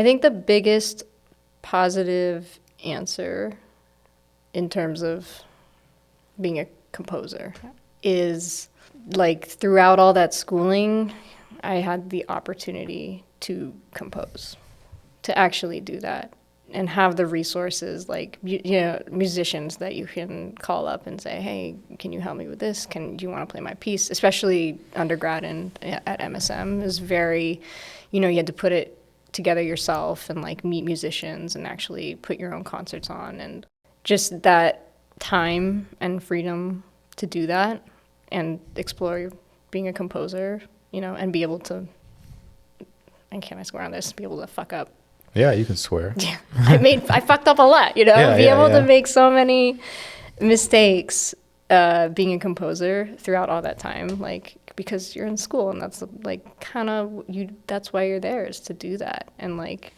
I think the biggest positive answer in terms of being a composer is like throughout all that schooling, I had the opportunity to compose, to actually do that and have the resources like, musicians that you can call up and say, hey, can you help me with this? Do you want to play my piece? Especially undergrad and at MSM is very, you had to put it together yourself and like meet musicians and actually put your own concerts on, and just that time and freedom to do that and explore being a composer, and be able to, and can I swear on this, be able to fuck up. Yeah, you can swear. Yeah, I fucked up a lot, be able to make so many mistakes being a composer throughout all that time, like, because you're in school and that's like kind of that's why you're there, is to do that and like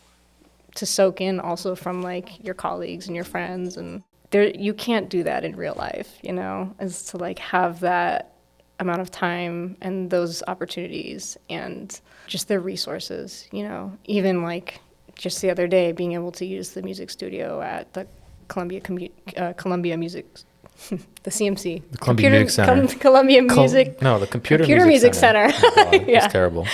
to soak in also from like your colleagues and your friends, and you can't do that in real life, is to like have that amount of time and those opportunities and just their resources, even like just the other day being able to use the music studio at the Columbia Music, the CMC, the Columbia Music Center. Columbia Music. The Computer Music Center. Oh God, yeah, it's terrible.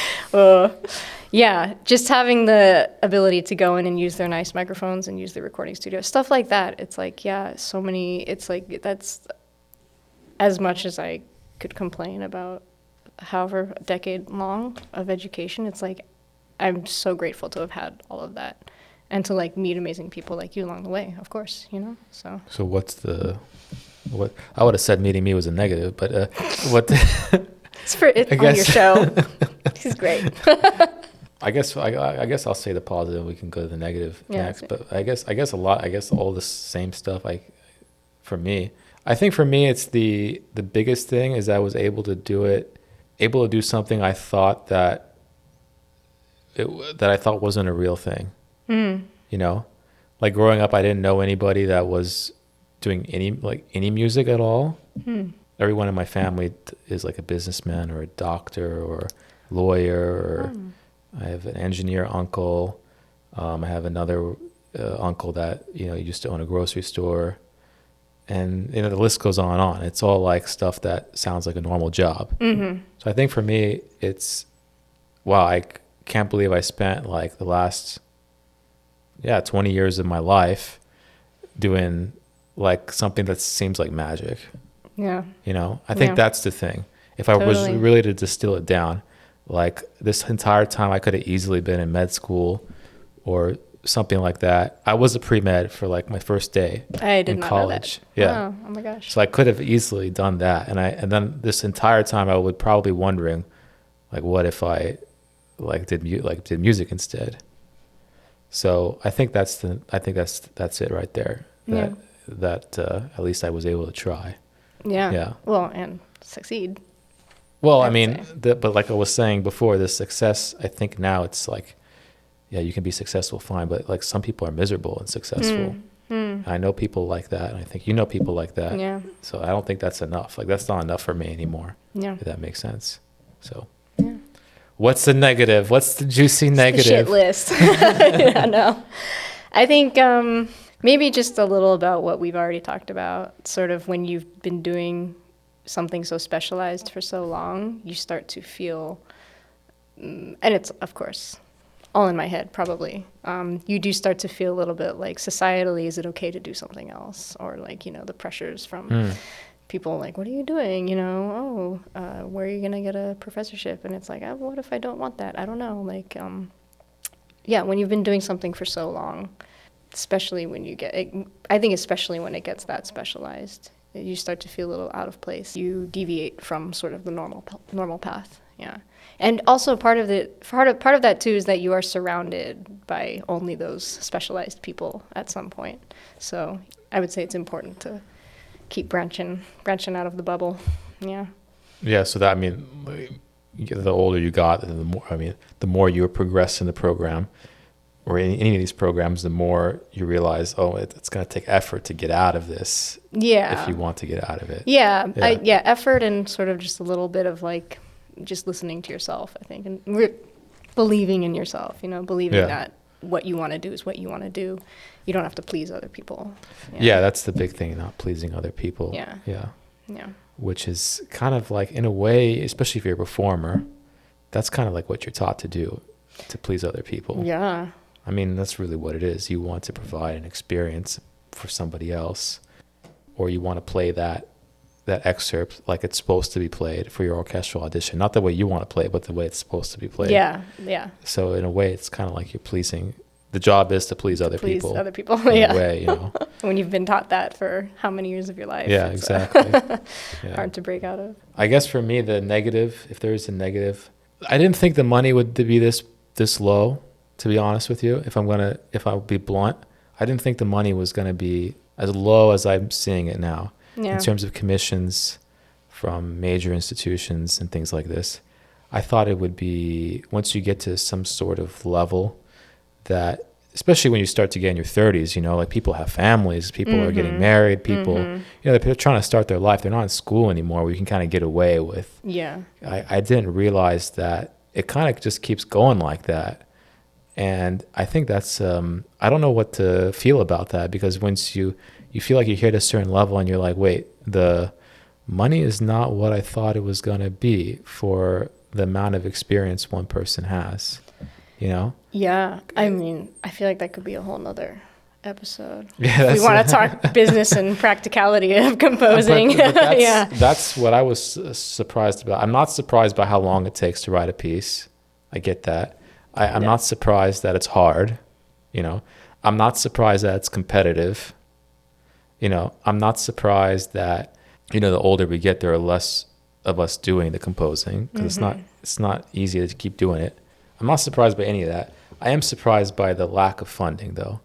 Yeah, just having the ability to go in and use their nice microphones and use the recording studio, stuff like that. It's like, so many. It's like that's as much as I could complain about however a decade long of education. It's like I'm so grateful to have had all of that and to like meet amazing people like you along the way, of course, so. So what I would have said meeting me was a negative, but what? It's on your show. This is great. I guess I'll say the positive. We can go to the negative next. But I guess all the same stuff. For me, it's the biggest thing is I was able to do something I thought that I thought wasn't a real thing. Like growing up, I didn't know anybody that was doing any music at all. Everyone in my family is like a businessman or a doctor or lawyer, or I have an engineer uncle. I have another uncle that used to own a grocery store, and the list goes on and on. It's all like stuff that sounds like a normal job. So I think for me, it's wow. I can't believe I spent like the last 20 years of my life doing like something that seems like magic. Yeah. I think that's the thing. If I was really to distill it down, like this entire time I could have easily been in med school or something like that. I was a pre-med for like my first day in college. Yeah. Oh my gosh. So I could have easily done that. And then this entire time I would probably wondering like, what if I did music instead? So I think that's it right there. That at least I was able to try. Yeah. Well, and succeed. Well, I mean, but like I was saying before, the success, I think now it's like, you can be successful, fine, but like some people are miserable and successful. I know people like that, and I think people like that. Yeah. So I don't think that's enough. Like that's not enough for me anymore. Yeah. If that makes sense. So. Yeah. What's the negative? What's the juicy negative? The shit list. Yeah, no. I think maybe just a little about what we've already talked about. Sort of when you've been doing something so specialized for so long, you start to feel, and it's, of course, all in my head probably, you do start to feel a little bit like societally, is it okay to do something else? Or like, the pressures from people like, what are you doing? Where are you going to get a professorship? And it's like, what if I don't want that? I don't know. Like, when you've been doing something for so long, especially when you especially when it gets that specialized, you start to feel a little out of place. You deviate from sort of the normal path. Yeah. And also part of that too is that you are surrounded by only those specialized people at some point. So I would say it's important to keep branching out of the bubble. Yeah. Yeah. So that, the older you got, the more you progress in the program or any of these programs, the more you realize, it's going to take effort to get out of this. Yeah. If you want to get out of it. Yeah. Effort and sort of just a little bit of like, just listening to yourself, I think, and believing in yourself, believing that what you want to do is what you want to do. You don't have to please other people. Yeah, that's the big thing, not pleasing other people. Yeah. Which is kind of like, in a way, especially if you're a performer, that's kind of like what you're taught to do, to please other people. Yeah. I mean, that's really what it is. You want to provide an experience for somebody else, or you want to play that excerpt like it's supposed to be played for your orchestral audition. Not the way you want to play it, but the way it's supposed to be played. Yeah. So in a way, it's kind of like you're pleasing. The job is to please other people. Please other people, in a way, When you've been taught that for how many years of your life. Yeah, exactly. Hard to break out of. I guess for me, the negative, if there is a negative, I didn't think the money would be this low, to be honest with you. If I'll be blunt, I didn't think the money was going to be as low as I'm seeing it now. Yeah. In terms of commissions from major institutions and things like this. I thought it would be, once you get to some sort of level that, especially when you start to get in your 30s, like people have families, people are getting married, people, they're trying to start their life. They're not in school anymore where you can kind of get away with. Yeah. I didn't realize that it kind of just keeps going like that. And I think that's, I don't know what to feel about that, because once you feel like you hit a certain level and you're like, wait, the money is not what I thought it was going to be for the amount of experience one person has, Yeah. I mean, I feel like that could be a whole nother episode. Yeah, we want to talk business and practicality of composing. But that's what I was surprised about. I'm not surprised by how long it takes to write a piece. I get that. I'm not surprised that it's hard. I'm not surprised that it's competitive. I'm not surprised that, the older we get, there are less of us doing the composing, because it's not easy to keep doing it. I'm not surprised by any of that. I am surprised by the lack of funding, though,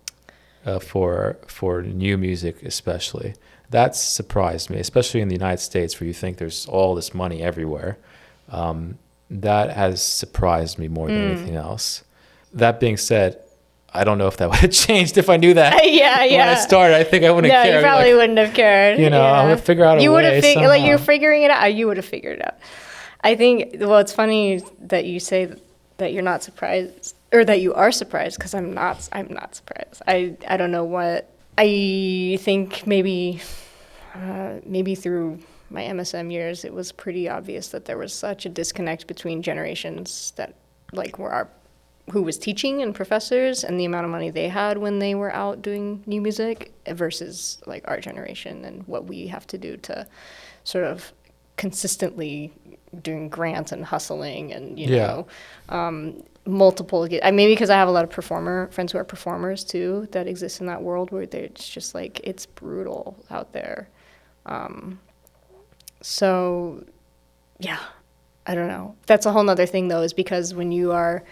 for new music especially. That's surprised me, especially in the United States, where you think there's all this money everywhere. That has surprised me more than anything else. That being said, I don't know if that would have changed if I knew that. When I started, I think I wouldn't care. No, you probably wouldn't have cared. I'm going to figure out a way. You would have you're figuring it out. You would have figured it out. I think, it's funny that you say that you're not surprised, or that you are surprised, because I'm not surprised. I don't know what. I think maybe through my MSM years, it was pretty obvious that there was such a disconnect between generations that who was teaching and professors, and the amount of money they had when they were out doing new music, versus our generation and what we have to do to sort of consistently doing grants and hustling and multiple. Maybe because I have a lot of friends who are performers too, that exist in that world where it's just it's brutal out there. So yeah, I don't know. That's a whole nother thing though, is because when the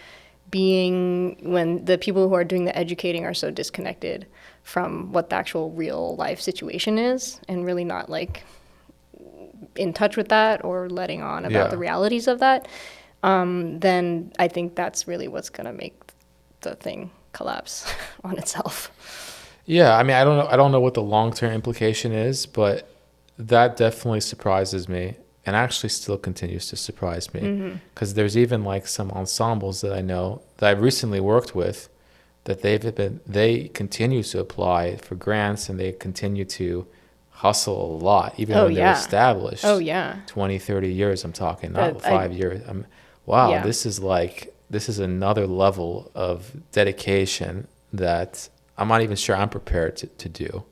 people who are doing the educating are so disconnected from what the actual real life situation is, and really not in touch with that or letting on about the realities of that, then I think that's really what's going to make the thing collapse on itself. Yeah, I mean, I don't know what the long-term implication is, but that definitely surprises me, and actually still continues to surprise me, because there's even some ensembles that I know that I've recently worked with, that they continue to apply for grants, and they continue to hustle a lot, even when they're established. 20, 30 years, I'm talking, not 5 years. This is another level of dedication that I'm not even sure I'm prepared to do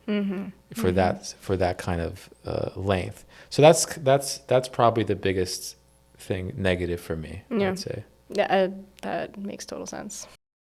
for that kind of length. So that's probably the biggest thing negative for me, I would say. Yeah, that makes total sense.